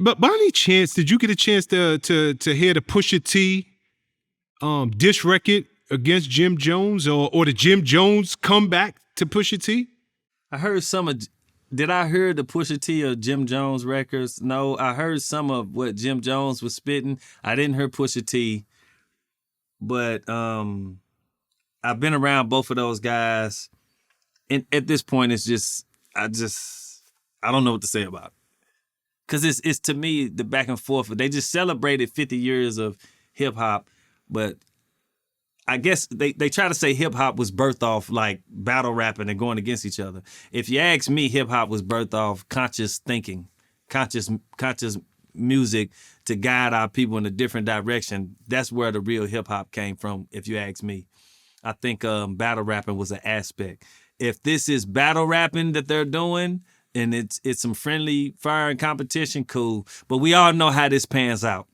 But by any chance, did you get a chance to hear the Pusha T diss record against Jim Jones or the Jim Jones comeback to Pusha T? I heard some of. Did I hear the Pusha T or Jim Jones records? No, I heard some of what Jim Jones was spitting. I didn't hear Pusha T, but I've been around both of those guys, and at this point, it's just I don't know what to say about it. Cause it's to me the back and forth. They just celebrated 50 years of hip hop, but I guess they try to say hip hop was birthed off like battle rapping and going against each other. If you ask me, hip hop was birthed off conscious thinking, conscious music to guide our people in a different direction. That's where the real hip hop came from. If you ask me, I think battle rapping was an aspect. If this is battle rapping that they're doing, and it's some friendly fire and competition, cool. But we all know how this pans out.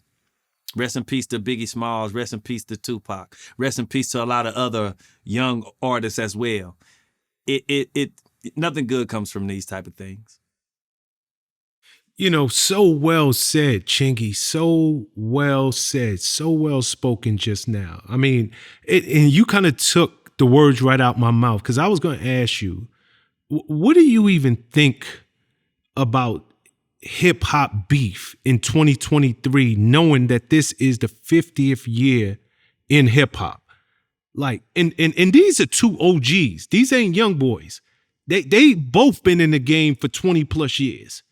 Rest in peace to Biggie Smalls. Rest in peace to Tupac. Rest in peace to a lot of other young artists as well. It nothing good comes from these type of things. You know, so well said, Chingy. So well said. So well spoken just now. I mean, and you kind of took the words right out my mouth, because I was going to ask you, what do you even think about hip hop beef in 2023, knowing that this is the 50th year in hip hop? Like, and these are two OGs. These ain't young boys. They both been in the game for 20 plus years.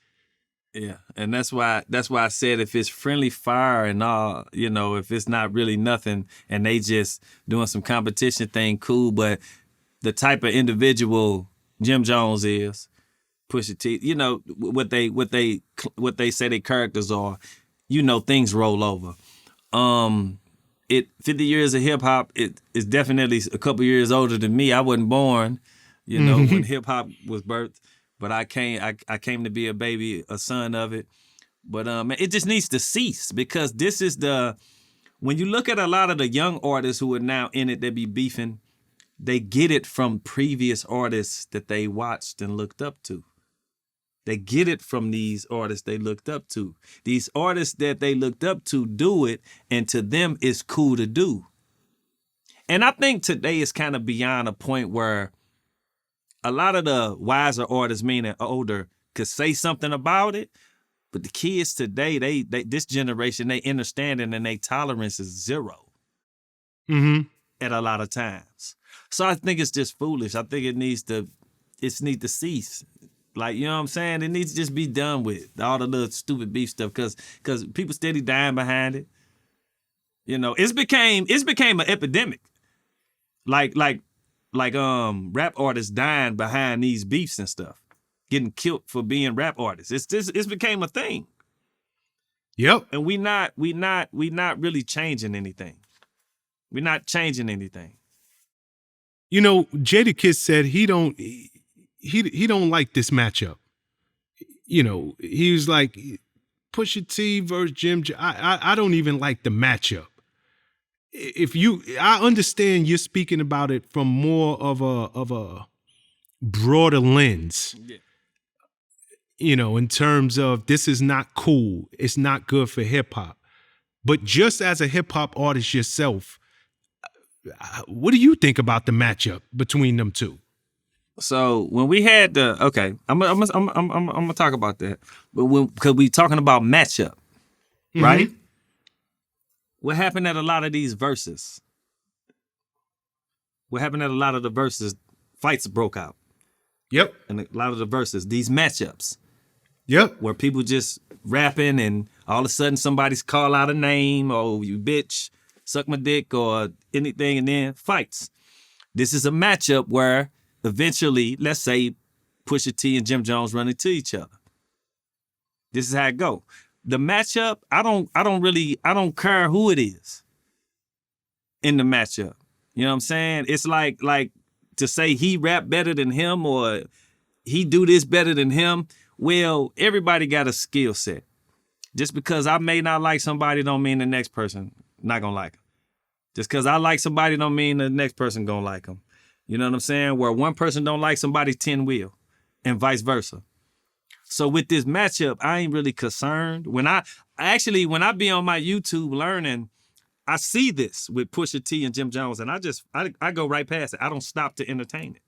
Yeah, and that's why I said if it's friendly fire and all, you know, if it's not really nothing and they just doing some competition thing, cool. But the type of individual Jim Jones is, Pusha T, you know, what they say their characters are, you know, things roll over. 50 years of hip hop, it is definitely a couple years older than me. I wasn't born, you know, when hip hop was birthed, but I came to be a baby, a son of it. But it just needs to cease, because this is when you look at a lot of the young artists who are now in it, they be beefing. They get it from previous artists that they watched and looked up to. They get it from these artists they looked up to. These artists that they looked up to do it, and to them it's cool to do. And I think today is kind of beyond a point where a lot of the wiser artists, meaning older, could say something about it. But the kids today, they this generation, they understanding and they tolerance is zero at a lot of times. So I think it's just foolish. I think it needs to cease. Like, you know what I'm saying? It needs to just be done with, all the little stupid beef stuff, because people steady dying behind it. You know, it's became an epidemic. Like rap artists dying behind these beefs and stuff, getting killed for being rap artists. It's became a thing. Yep. And we not really changing anything. We're not changing anything. You know, Jadakiss said he don't like this matchup. You know, he was like, Pusha T versus Jim. I don't even like the matchup. I understand you're speaking about it from more of a broader lens. Yeah. You know, in terms of this is not cool. It's not good for hip hop. But just as a hip hop artist yourself, what do you think about the matchup between them two? So when we had I'm gonna talk about that, but because we talking about matchup, right? What happened at a lot of these verses? What happened at a lot of the verses? Fights broke out. Yep. And a lot of the verses, these matchups. Yep. Where people just rapping and all of a sudden somebody's call out a name, or you bitch, suck my dick, or anything, and then fights. This is a matchup where eventually, let's say Pusha T and Jim Jones run into each other. This is how it go. The matchup, I don't care who it is in the matchup. You know what I'm saying? It's like to say he rap better than him or he do this better than him. Well, everybody got a skill set. Just because I may not like somebody don't mean the next person not gonna like him. Just because I like somebody don't mean the next person gonna like him. You know what I'm saying? Where one person don't like somebody, 10 will, and vice versa. So with this matchup, I ain't really concerned. When I be on my YouTube learning, I see this with Pusha T and Jim Jones, and I go right past it. I don't stop to entertain it.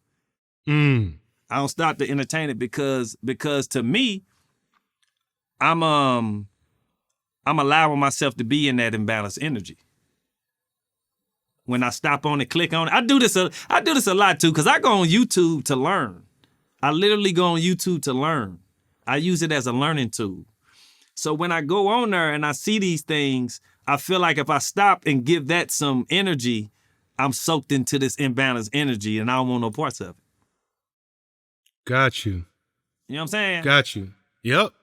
I don't stop to entertain it because to me, I'm allowing myself to be in that imbalanced energy. When I stop on it, click on it. I do this a lot too, because I go on YouTube to learn. I literally go on YouTube to learn. I use it as a learning tool. So when I go on there and I see these things, I feel like if I stop and give that some energy, I'm soaked into this imbalanced energy and I don't want no parts of it. Got you. You know what I'm saying? Got you. Yep.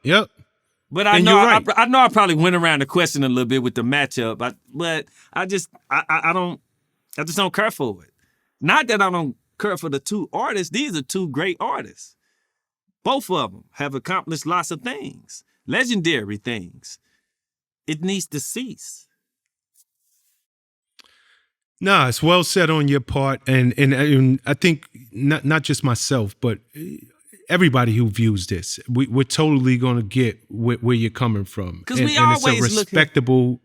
But I And know you're right. I know I probably went around the question a little bit with the matchup, but I just don't care for it. Not that I don't care for the two artists. These are two great artists. Both of them have accomplished lots of things, legendary things. It needs to cease. Nah, it's well said on your part, and I think not just myself, but everybody who views this, we're totally going to get where you're coming from, because and always it's a respectable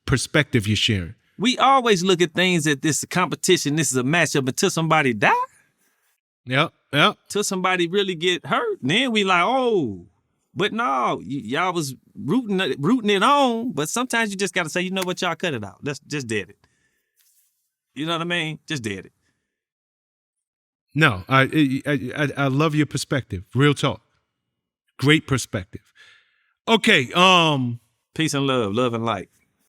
perspective you're sharing. We always look at things that this is a competition, this is a matchup until somebody die. Yep. Till somebody really get hurt. Then we like, oh, but no, y'all was rooting it on. But sometimes you just got to say, you know what, y'all cut it out. That's just dead it. You know what I mean? Just dead it. No, I love your perspective. Real talk. Great perspective. Okay. Peace and love and light.